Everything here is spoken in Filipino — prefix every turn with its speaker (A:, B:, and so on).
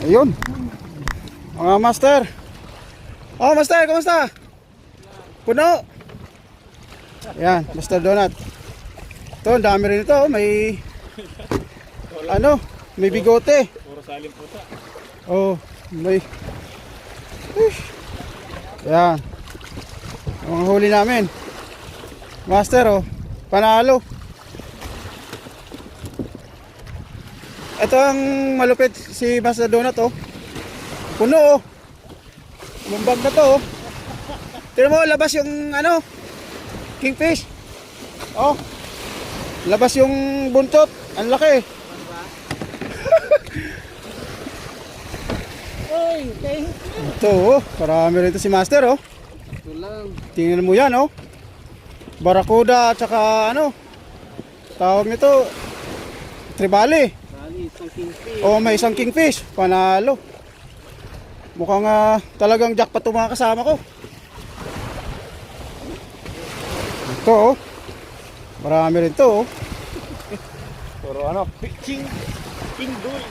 A: Ayun. Mga master. Oh, master, kumusta? Puno. Yan, Master Donut. Ito, ang dami rin ito. May ano, may bigote.
B: Puro salim puta.
A: Oh, may yan. Ang huli namin. Master, oh. Panalo. Ito ang malupit si Master Donut, oh. Puno, oh. Mumbag na to, oh. Tignan mo, labas yung ano, kingfish. Oh. Labas yung buntot. Ang laki.
C: Oy, thank you.
A: Ito, oh. Marami rin ito si Master, oh.
C: Ito lang.
A: Tingnan mo yan, oh. Barakuda at saka ano, tawag nito, tribali.
C: Bali, isang kingfish.
A: Oh, may isang kingfish. Panalo. Mukhang talagang jackpot itong mga kasama ko. Ito, oh. Marami rin ito, oh.
B: Puro ano, king dul.